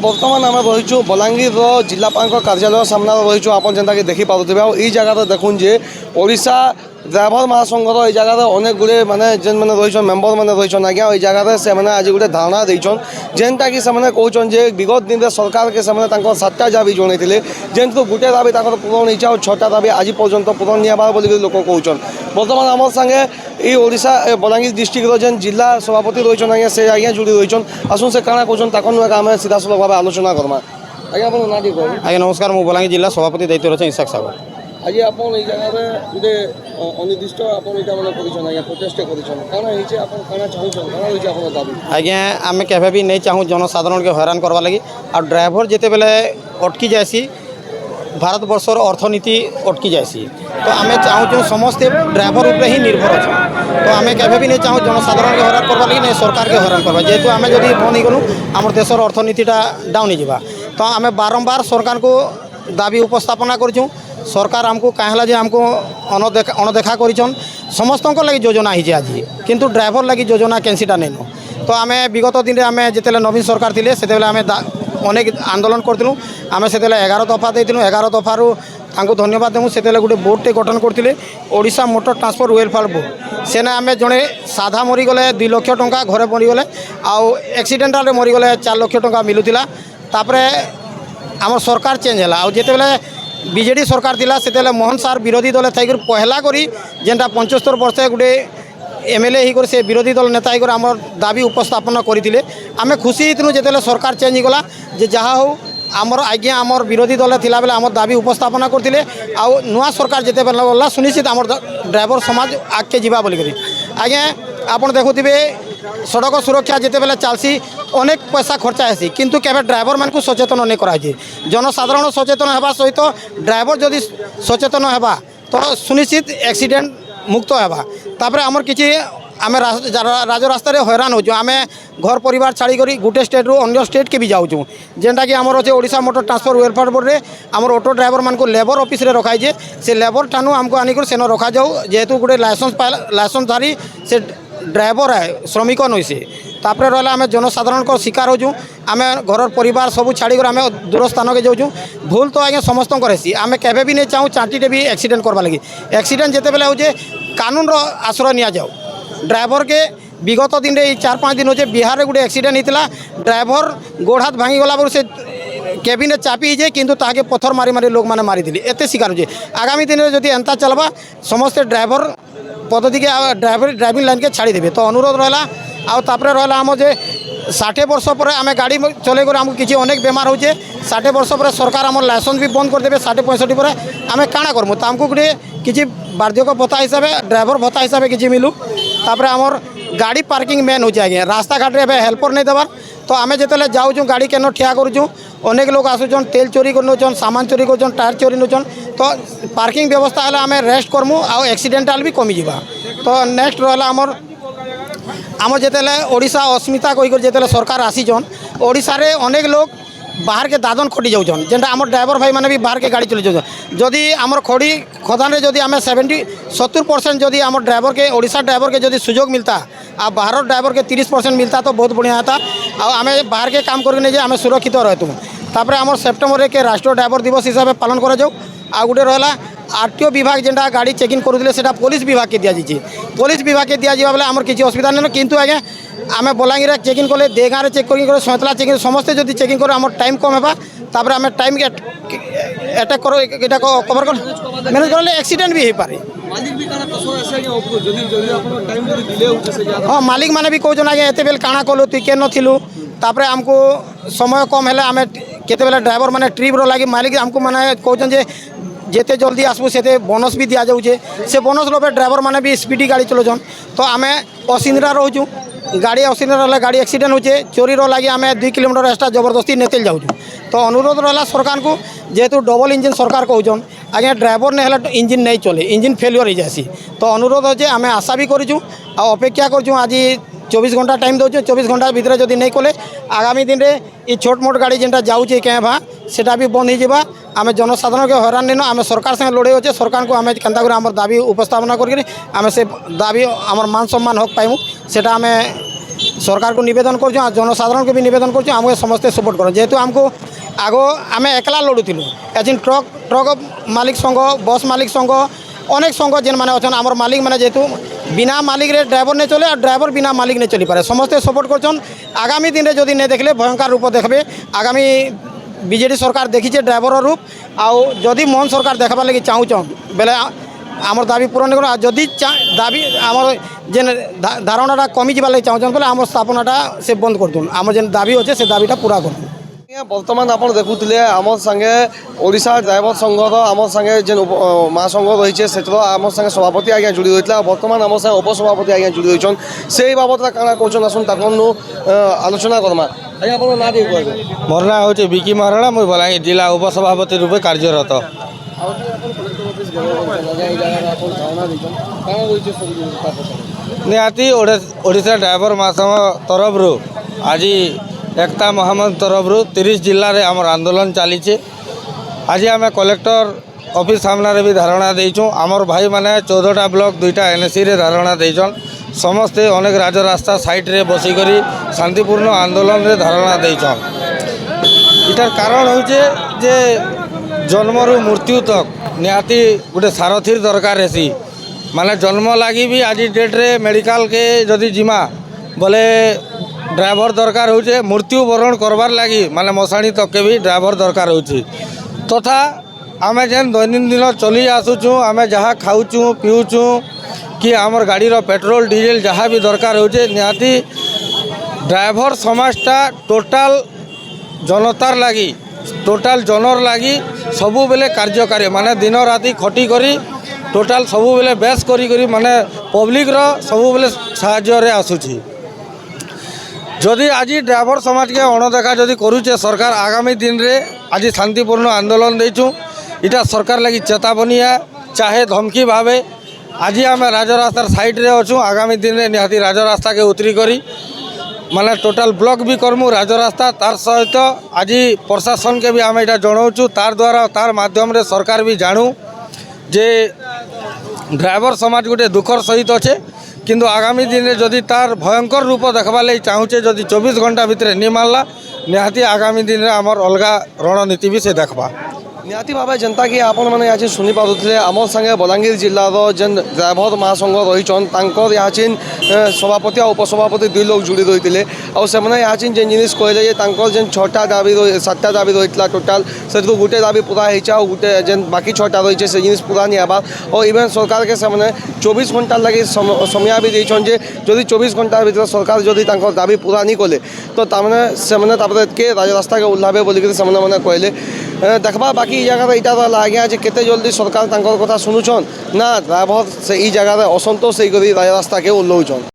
बर्तमान आम रहीचु बलांगीर जिलापाल कार्यालय सामने रहीचु आप जेनता कि देखिपे आई जगह देखुन जे ओडिशा ड्राइवर महासंघर ये जगह अनेक गुड़े माने जेन मैंने रही मेम्बर मैंने रही आज्ञा ये जगह से मैंने आज गोटे धारणा देछन जेनटा कि कहते जे विगत दिन में सरकार के 7टा दाबी जनईले जेन गोटे दाबी पूरण होती और 6टा दाबी आज पर्यंत पूरण निबार बोली लोक कहन बर्तमान आम सागे ये ओडिशा बलांगीर डिस्ट्रिक्टर जेन जिला सभापति रही आज्ञा से आज्ञा जोड़ी रही आसन से काଣା कहन ताकन आम सीधासल भाव आलोचना करमा आज्ञा आप ना टी आज्ञा नमस्कार मु बलांगीर जिला सभापति दायित्व रही इसाक सागर आज आप जगह गोटे अनिर्दिष्ट प्रोटेस्ट आज्ञा आम केवे भी नहीं चाहूँ जनसाधारण के हैरान करवा लगी और ड्राइवर जिते बेले अटकी जाएसी भारत वर्षर अर्थनीति अटकी जाएसी तो आम चाहूँ समस्ते ड्राइवर उपरे ही निर्भर अच्छा तो आम केवे भी नहीं चाहूँ जनसाधारण के हैरान करवा लगी नहीं सरकार के हैरान करवा जेहेतु आम जब बंद हो गलु आम देशर अर्थनीतिटा डाउन हो तो आम बारंबार सरकार को दाबी उपस्थापना करूँ सरकार आमको कहला जे आमको अणदेखा करिछन समस्त लगी योजना ही आज किंतु ड्राइवर लगी योजना कैंसीटा नहीं न तो आम विगत दिन में आम जिते नवीन सरकार थे से आम अनेक आंदोलन करूँ आम से 11 दफा देलु 11 दफारू तांको धन्यवाद देमु से गोटे बोर्डटे गठन करते Odisha motor transport welfare board सेने आम जड़े साधा मरीगले 2 लाख टंका घरे मरीगले आउ एक्सीडेंटाल मरीगले 4 लाख टंका मिलूला तापर आम सरकार चेंज है आउ जिते बीजेडी सरकार थिला से मोहन सार विरोधी दल थी पहला करी जेनटा 75 वर्ष गोटे एमएलए ही से विरोधी दल नेता ही आम दाबी उपस्थापन करते आम खुशी थी जिते सरकार चेंज होगला जे जहाँ हो आमर आज्ञा आमर विरोधी दल थिला बेले आम दाबी उपस्थापन करते आउ नुआ सरकार जिते गला सुनिश्चित आम ड्राइवर समाज आगे जावा बोलिक आज्ञा आपड़ देखुवे सड़क सुरक्षा जिते बेले चलसी अनेक पैसा खर्चा हेसी किंतु केवल ड्राइवर मान को सचेतन नहीं कराई जनसाधारण सचेतन होगा सहित ड्राइवर जदि सचेतन होगा तो सुनिश्चित एक्सीडेंट मुक्त होगा तापर आमर किसी आम राजरास्त हैरान हो आम घर परिवार छाड़ी करी गोटे स्टेट रू अन्य स्टेट के भी जाऊँ जेनटा कि आमर अच्छे Odisha motor transport welfare board रे आमर ऑटो ड्राइवर मान को लेबर ऑफिस रे रखाई से लेबर ठानू आमको आनिक सेन रखा जाऊ जेहेतु गोटे लाइसेंस धारी से ड्राइवर है श्रमिक नुई से तापर रहा आम जनसाधारण को शिकार हो आम घर परिवार सब छाड़ी आम दूर स्थान के जाऊँ भूल तो आज्ञा समस्त हेसी आम केवे भी नहीं चाहूँ चाटीटे भी एक्सीडेंट करवा लगी एक्सीडेंट जिते बेले हो कानून आश्रय नि जाओ ड्राइवर के विगत दिन में 4-5 दिन हो बिहार में गोटे एक्सीडेंट होता ड्राइवर गोड़ हाथ भांगीगला से केबिन चापी जाए किंतु ताके पत्थर मारी मारी लोक मैंने मारी एत शिकार हो आगामी दिन में जब एंता चलवा समस्ते ड्राइवर पद्धति के ड्राइविंग लाइन के छाड़ी देवे तो अनुरोध रहा आउे रहा आम जे 60 वर्ष पर आम गाड़ी चले आमको किसी अनेक बेमार हो 60 वर्ष पर सरकार आम लाइसेंस भी बंद करदे 60-65 पर आम काଣା करमु तो आमको गोटे किसी बार्धक्य भत्ता हिसाब से ड्राइवर भत्ता हिसाब से किसी मिलू तापर आमर गाड़ी पार्किंग मेन हो आज्ञा रास्ता घाट में हेल्पर नहीं देवार तो आम जिते जाऊँ गाड़ी केन ठिया करूँ अनेक लोग आसुचन तेल चोरी कर नौचन सामान चोरी कर टायर चोरी नौचन तो पार्किंग व्यवस्था है आम रेस्ट करमु आउ एक्सीडेंटाल भी कमी जा तो नेक्स्ट रहा आमर आम जिते ओडिशा अस्मिता कहीकर जिते सरकार आसीचन ओडिशा रे अनेक लोग बाहर के दादन खटी जाऊन जेनटा आम ड्राइवर भाई मैंने भी बाहर के गाड़ी चले जाऊँ जदि आमर खड़ी खदान में जदि आम 70% जदि आम ड्राइवर के ओडिशा ड्राइवर के जदि सुजोग मिलता आ बाहर ड्राइवर के 30% मिलता तो बहुत बढ़िया था आम बाहर के काम करके आम सुरक्षित रहतु तापर आम सेप्टेम्बर के राष्ट्रीय ड्राइवर दिवस हिसाब से पालन करा आ गोटे रहा आरटीओ विभाग जेनटा गाड़ी चेकिंग करुले से पुलिस विभाग के दिजाई पुलिस विभाग के दिजा बेले आमर किसी असुविधा नहीं किंतु आज्ञा आम बलांगीर चेकिंग कले देगाँ चेक कर सैतला चेकिंग समस्ते जब चेकिंग कर आम टाइम कम है तापर आम टाइम अटैक कवर कर मैनेज कर एक्सीडेंट भी हो पारे हाँ मालिक मैंने भी कहते आज्ञा एत बेल काଣା कलु तुई के नथिलु तापर आमको समय कम है आम केते बेले ड्राइवर मैंने ट्रिप लगी मालिक आमको मैंने कहते जेते जल्दी आसबू से बोनस भी दि जाऊे से बोनस लोभे ड्राइवर मैंने भी स्पीडी गाड़ी चलाउन तो आम असिंद्रा रोचु गाड़ी असिंद्रा गाड़ी एक्सीडेंट होचे चोरी लगी आम 2 किलोमीटर एक्स्ट्रा जबरदस्ती नेते जाऊँ तो अनुरोध रहा सरकार को जेहेतु डबल इंजिन सरकार कहन आज्ञा ड्राइवर नहीं इंजिन नहीं चले इंजिन फेल्योर हो जासी तो अनुरोध अच्छे आम आशा भी करूँ अपेक्षा करूँ आज 24 घंटा टाइम दौर 24 घंटा भितर जब नहीं कले आगामी दिन में ये छोट मोट गाड़ी जेनटा जाऊे क्या भा सेटा भी बंद हो आम जनसाधारण के हैरान नहीं आम सरकार संगे लड़े अच्छे सरकार को आम केन्ता आम दाबी उपस्थापना करके आम से दाबी आम मान सम्मान हक पाइमु सेटा आम सरकार को निवेदन कर जनसाधारण को भी निवेदन कर आमको समस्ते सपोर्ट कर जेहेतु आमको आग आम एकला लड़ुलु एजिन ट्रक ट्रक मालिक संघ बस मालिक संघ अनेक संघ जेन मैंने अच्छा आम मालिक मैंने जेहेतु बिना मालिक रे ड्राइवर नहीं चले और ड्राइवर बिना मालिक नहीं चली पारे समस्ते सपोर्ट कर आगामी दिन में जदि नहीं देखले भयंकर रूप देखबे आगामी बीजेडी सरकार देखीचे ड्राइवर रूप आउ जदि मोहन सरकार देखा लगे चाहूँ बेले आमर दाबी पूरण कर जदि दाबी आमर जेन धारणाटा कमी जावा लगे चाहूँ बोले आम स्थापनाटा से बंद कर दून आम जेन दाबी अच्छे से दाबीटा पूरा कर बर्तमान आप देखुले आम संगे ओडिशा ड्राइवर संघर आम संगे जेन महासंघ रही से आम संगे सभापति आज्ञा जोड़ी होता बर्तमान आम संगे उपसभापति आज्ञा जोड़ी होती से बाबद क्या कौन आसन ताकू आलोचना करमा आज्ञा आप ना दे मोर ना हूँ विकी महाराणा मुझे बलांगीर जिला उपसभापति रूपे कार्यरत। निहाती ओडिशा ड्राइवर महासंघ तरफ आज एकता महामंच तरफ 30 जिले में आम आंदोलन चली आज आम कलेक्टर ऑफिस सामने भी धारणा देचु आमर भाई माने 14टा ब्लॉक 2टा एनएसी रे धारणा देचन समस्ते अनेक राजरास्ता साइड रे बसिकरी शांतिपूर्ण आंदोलन रे धारणा देचन इटार कारण होचे जे जन्मरू मृत्यु तक निहाती गोटे सारथीर दरकार हेसी माने जन्म लगी भी आज डेट रे मेडिकल के जदि जिमा बोले ड्राइवर दरकार होचे मृत्यु वरण करवार लगी माने मशाणी तक के भी ड्राइवर दरकार होची तथा आमे जेन दैनंदिन चली आसुचु आमे जहाँ खाऊचु पीऊचु कि आमर गाड़ीर पेट्रोल डीजेल जहाँ भी दरकार होचे निहाती ड्राइवर समाजटा टोटाल जनतार लगी टोटाल जनर लगी सबु बेले कार्यकारी माने दिन राति खटी करी टोटाल सबु बेले बेस करी माने पब्लिक रो सबु बेले साहाय्य रे आसुची जदि आज ड्राइवर समाज के अणदेखा जदि करुचे सरकार आगामी दिन रे आज शांतिपूर्ण आंदोलन देचु इटा सरकार लगी चेतावनी है चाहे धमकी भावे आज आम राजरास्तार साइड रे अच्छु आगामी दिन रे निहाती राजरास्ता के उतरी करी माने टोटाल ब्लॉक भी करमु राजरास्ता तार सहित आज प्रशासन के भी आम यहाँ जनाऊँ तार द्वारा तार माध्यम रे सरकार भी जानू जे ड्राइवर समाज गोटे दुखर सहित अच्छे किंतु आगामी दिन में जदि तार भयंकर रूप देखा लगी चाहूचे जदि 24 घंटा भितर नहीं मानला निहाती आगामी दिन में आमर अलग रणनीति भी से देखा निहाती भाव जेनता कि आपण मैंने यहाँ शुणी पारे आम संगे बलांगीर जिलार जेन ड्राइवर महासंघ रहीचन यहाँ सभापति और उपसभापति 2 लोग जोड़ी रही है यहाँ जेन जिनिस कहले जेन 6टा दाबी 7टा दाबी रही टोटाल से गोटे दाबी पूरा होता गोटे जेन बाकी 6टा रही से जिनिस पूरा नहीं आवा और इवेन सरकार के 24 घंटा लगे समय भी देछन जे जदि 24 घंटा भीतर सरकार जदि दाबी पूरा नहीं कले तो तामने के राजरास्ता के ओह्लाबे बोलिक मैंने कहले देखा बाकी जगह यहाँ आज्ञा केते जल्दी सरकार कथा शुणुछन ना ड्राइवर से जगह असंतोष राजरास्ता के ओह्लौछन।